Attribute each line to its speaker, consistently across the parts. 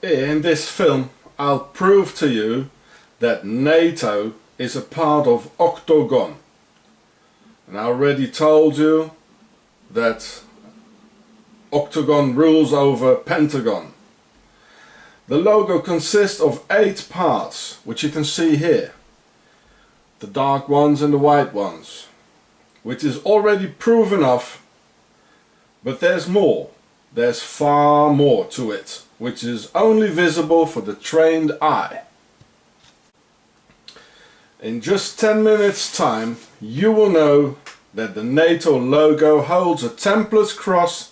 Speaker 1: In this film I'll prove to you that NATO is a part of Octogon. And I already told you that Octogon rules over Pentagon. The logo consists of 8 parts, which you can see here. The dark ones and the white ones, which is already proof enough, but there's more. There's far more to it, which is only visible for the trained eye. In just 10 minutes time you will know that the NATO logo holds a Templar's cross,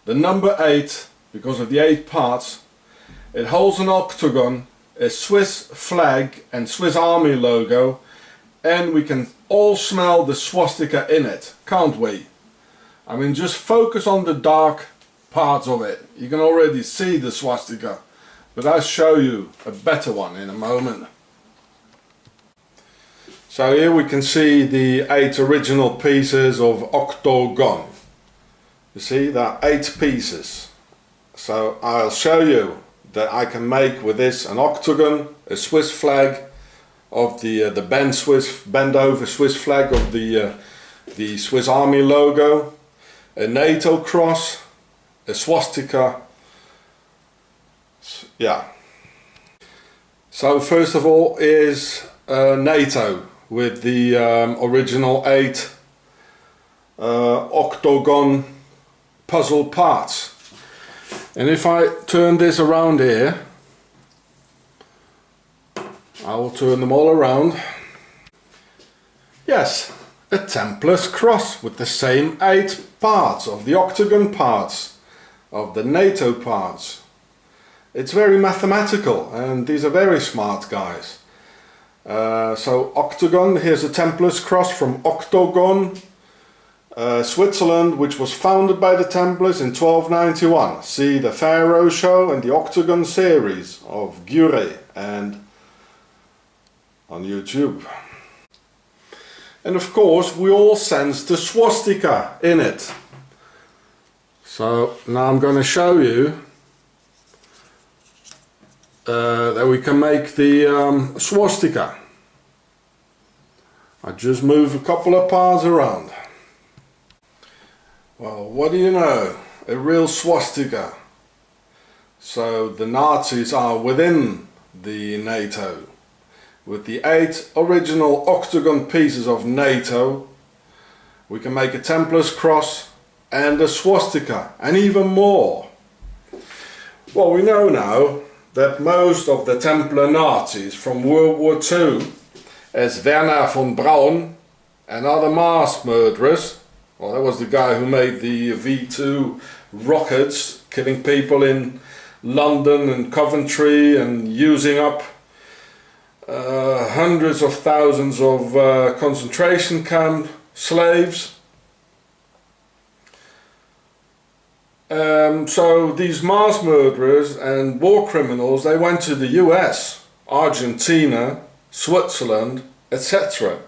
Speaker 1: the number 8 because of the 8 parts. It holds an octagon, a Swiss flag and Swiss Army logo, and we can all smell the swastika in it, can't we? I mean, just focus on the dark parts of it. You can already see the swastika, but I'll show you a better one in a moment. So here we can see the 8 original pieces of Octogon. You see, there are 8 pieces. So I'll show you that I can make with this an octagon, a Swiss flag of the bend over Swiss flag of the Swiss Army logo, a NATO cross, a swastika. Yeah. So first of all is NATO with the original 8 octagon puzzle parts. And if I turn this around here, I will turn them all around. Yes, a Templar's cross with the same 8 parts of the octagon parts, of the NATO parts. It's very mathematical, and these are very smart guys. So Octogon, here's a Templar's cross from Octogon, Switzerland, which was founded by the Templars in 1291. See the Pharaoh show and the Octogon series of Gure and on YouTube. And of course we all sense the swastika in it. So now I'm going to show you that we can make the swastika. I just move a couple of parts around. Well, what do you know? A real swastika. So the Nazis are within the NATO. With the 8 original octagon pieces of NATO, we can make a Templar's cross and a swastika, and even more. Well, we know now that most of the Templar Nazis from World War II, as Werner von Braun and other mass murderers, well, that was the guy who made the V2 rockets, killing people in London and Coventry and using up hundreds of thousands of concentration camp slaves. So these mass murderers and war criminals, they went to the US, Argentina, Switzerland, etc.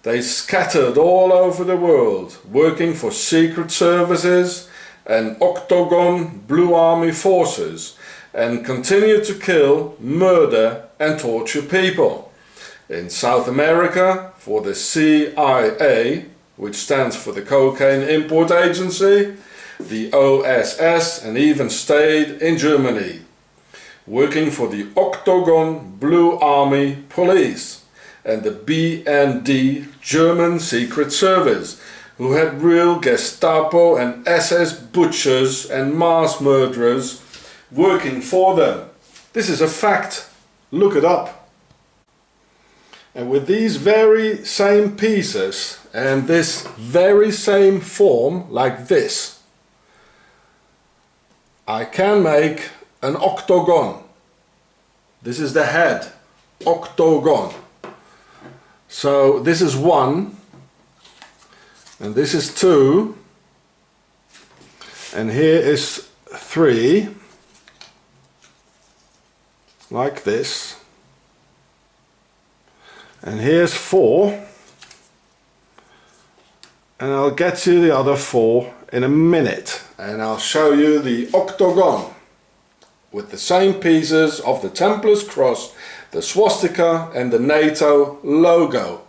Speaker 1: They scattered all over the world, working for secret services and Octogon Blue Army forces, and continued to kill, murder and torture people. In South America for the CIA, which stands for the Cocaine Import Agency, the OSS, and even stayed in Germany, working for the Octogon Blue Army Police and the BND German Secret Service, who had real Gestapo and SS butchers and mass murderers working for them. This is a fact. Look it up. And with these very same pieces and this very same form, like this, I can make an octagon. This is the head, octagon. So this is 1, and this is 2, and here is 3, like this, and here's 4, and I'll get you the other 4 in a minute, and I'll show you the octagon. with the same pieces of the Templar's cross, the swastika and the NATO logo.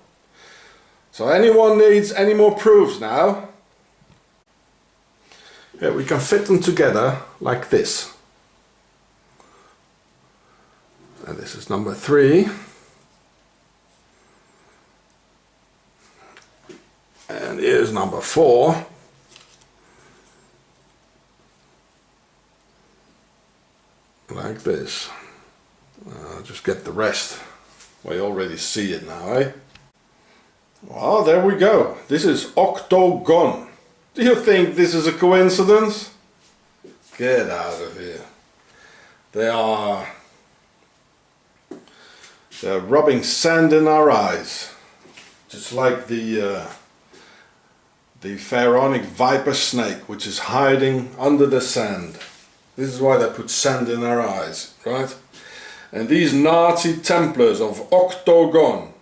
Speaker 1: So anyone needs any more proofs now? Yeah, we can fit them together like this. And this is number 3. And here's number 4. Like this. I'll just get the rest. We already see it now, eh? Well, there we go. This is Octogon. Do you think this is a coincidence? Get out of here. They're rubbing sand in our eyes. Just like the pharaonic viper snake, which is hiding under the sand. This is why they put sand in our eyes, right? And these Nazi Templars of Octogon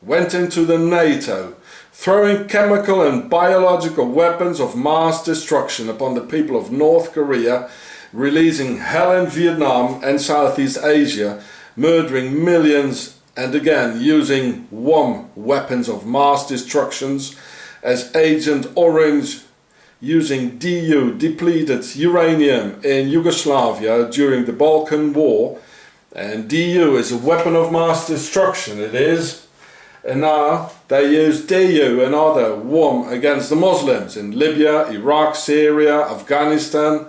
Speaker 1: went into the NATO, throwing chemical and biological weapons of mass destruction upon the people of North Korea, releasing hell in Vietnam and Southeast Asia, murdering millions, and again using WOM weapons of mass destructions as Agent Orange, using DU, depleted uranium, in Yugoslavia during the Balkan War. And DU is a weapon of mass destruction, it is. And now they use DU and other WOM against the Muslims in Libya, Iraq, Syria, Afghanistan,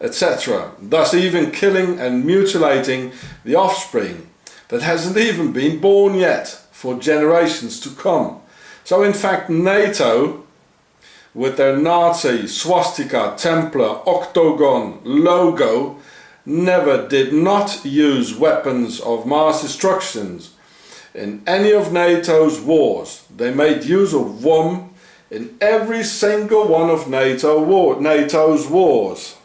Speaker 1: etc. Thus even killing and mutilating the offspring that hasn't even been born yet for generations to come. So in fact NATO, with their Nazi swastika, Templar, Octogon logo, did not use weapons of mass destructions in any of NATO's wars. They made use of WOM in every single one of NATO's wars.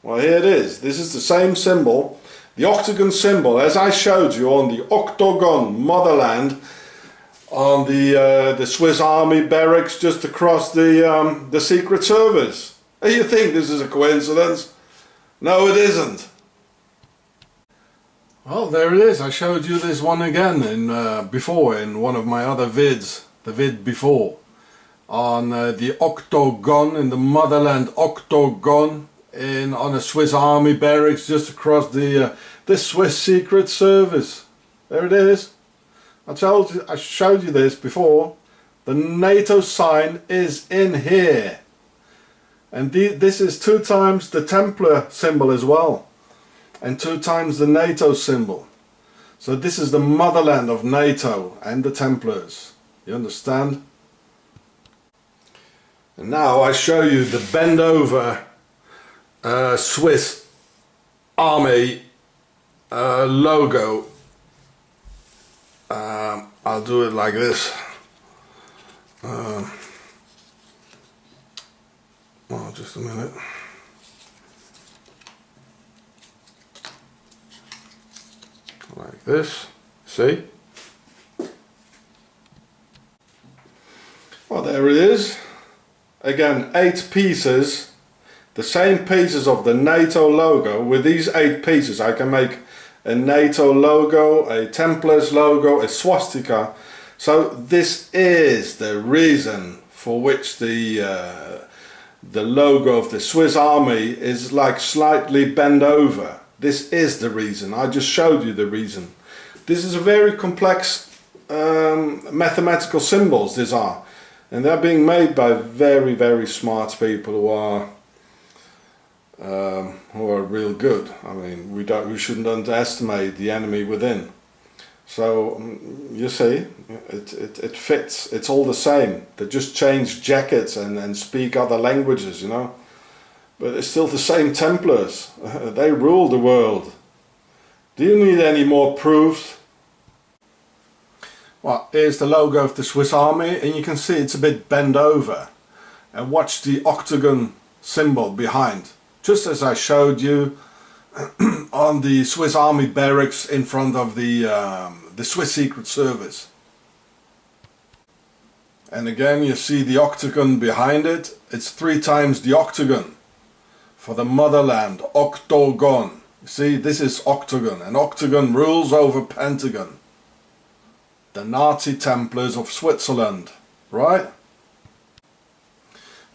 Speaker 1: Well, here it is. This is the same symbol, the octagon symbol, as I showed you on the Octogon motherland, on the Swiss Army barracks just across the Secret Service. Do you think this is a coincidence? No, it isn't. Well, there it is. I showed you this one again before in one of my other vids, the vid before, on the Octogon, in the motherland Octogon, on a Swiss Army barracks just across the Swiss Secret Service. There it is. I showed you this before. The NATO sign is in here. And this is 2 times the Templar symbol as well. And 2 times the NATO symbol. So this is the motherland of NATO and the Templars. You understand? And now I show you the bend over Swiss Army logo. I'll do it like this. Well, just a minute. Like this. See? Well, there it is. Again, 8 pieces. The same pieces of the NATO logo. With these 8 pieces I can make a NATO logo, a Templars logo, a swastika. So this is the reason for which the logo of the Swiss Army is like slightly bent over. This is the reason. I just showed you the reason. This is a very complex mathematical symbols, these are. And they're being made by very, very smart people who are real good. I mean, we shouldn't underestimate the enemy within. So you see, it fits. It's all the same. They just change jackets and speak other languages, you know. But it's still the same Templars. They rule the world. Do you need any more proofs? Well, here's the logo of the Swiss Army, and you can see it's a bit bent over. And watch the octagon symbol behind, just as I showed you on the Swiss Army barracks in front of the Swiss Secret Service. And again, you see the octagon behind it. It's 3 times the octagon for the motherland, Octogon. You see, this is Octogon, and Octogon rules over Pentagon. The Nazi Templars of Switzerland, right?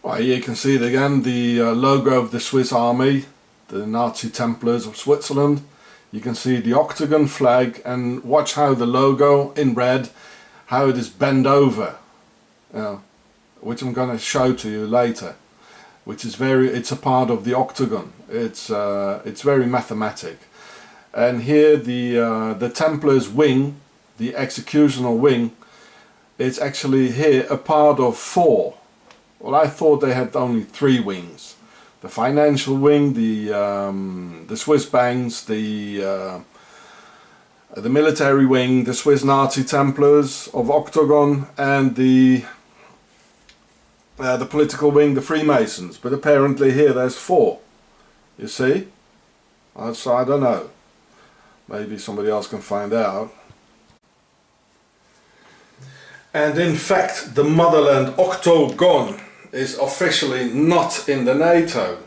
Speaker 1: Well, here you can see it again, the logo of the Swiss Army, the Nazi Templars of Switzerland. You can see the Octogon flag, and watch how the logo in red, how it is bent over, which I'm going to show to you later. Which is it's a part of the Octogon. It's very mathematic. And here the Templars wing, the executional wing, it's actually here a part of 4. Well, I thought they had only 3 wings. The financial wing, the Swiss banks, the military wing, the Swiss Nazi Templars of Octogon, and the political wing, the Freemasons. But apparently here there's 4. You see? So I don't know. Maybe somebody else can find out. And in fact, the motherland Octogon is officially not in the NATO,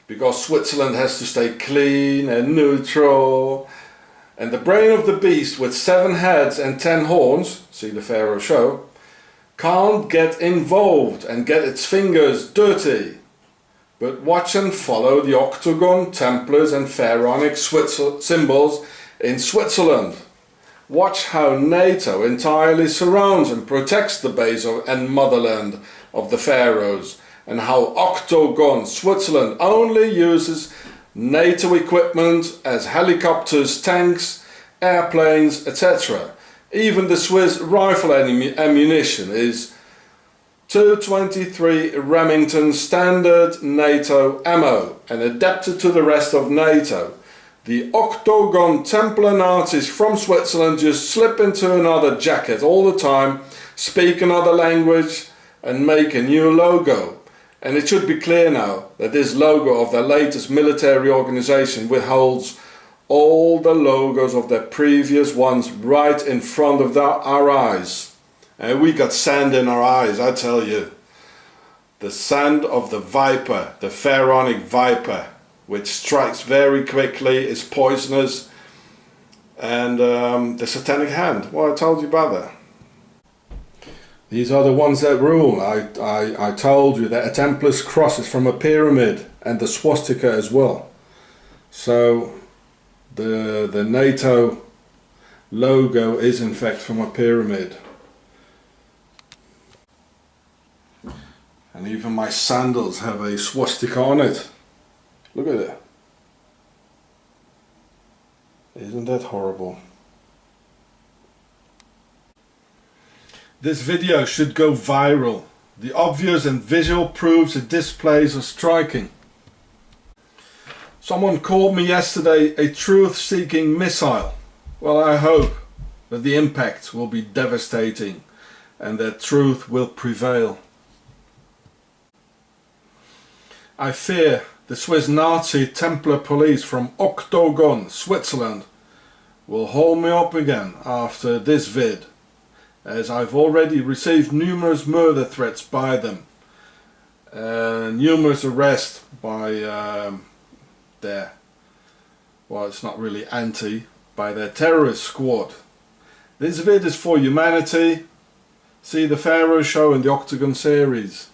Speaker 1: because Switzerland has to stay clean and neutral, and the brain of the beast with 7 heads and 10 horns, see the Pharaoh show, can't get involved and get its fingers dirty. But watch and follow the Octogon, Templars and Pharaonic symbols in Switzerland. Watch how NATO entirely surrounds and protects the base and motherland of the pharaohs, and how Octogon, Switzerland, only uses NATO equipment as helicopters, tanks, airplanes, etc. Even the Swiss rifle ammunition is 223 Remington standard NATO ammo and adapted to the rest of NATO. The Octogon Templar Nazis from Switzerland just slip into another jacket all the time, speak another language and make a new logo. And it should be clear now that this logo of their latest military organization withholds all the logos of their previous ones right in front of our eyes. And we got sand in our eyes, I tell you. The sand of the viper, the pharaonic viper, which strikes very quickly, is poisonous, and the satanic hand. Well, I told you about that. These are the ones that rule. I told you that a Templar's cross is from a pyramid, and the swastika as well. So the NATO logo is in fact from a pyramid. And even my sandals have a swastika on it. Look at it. Isn't that horrible? This video should go viral. The obvious and visual proofs it displays are striking. Someone called me yesterday a truth-seeking missile. Well, I hope that the impact will be devastating and that truth will prevail. I fear the Swiss Nazi Templar police from Octogon, Switzerland, will hold me up again after this vid, as I've already received numerous murder threats by them, and numerous arrests by their, well, it's not really by their terrorist squad. This vid is for humanity. See the Pharaoh show in the Octogon series.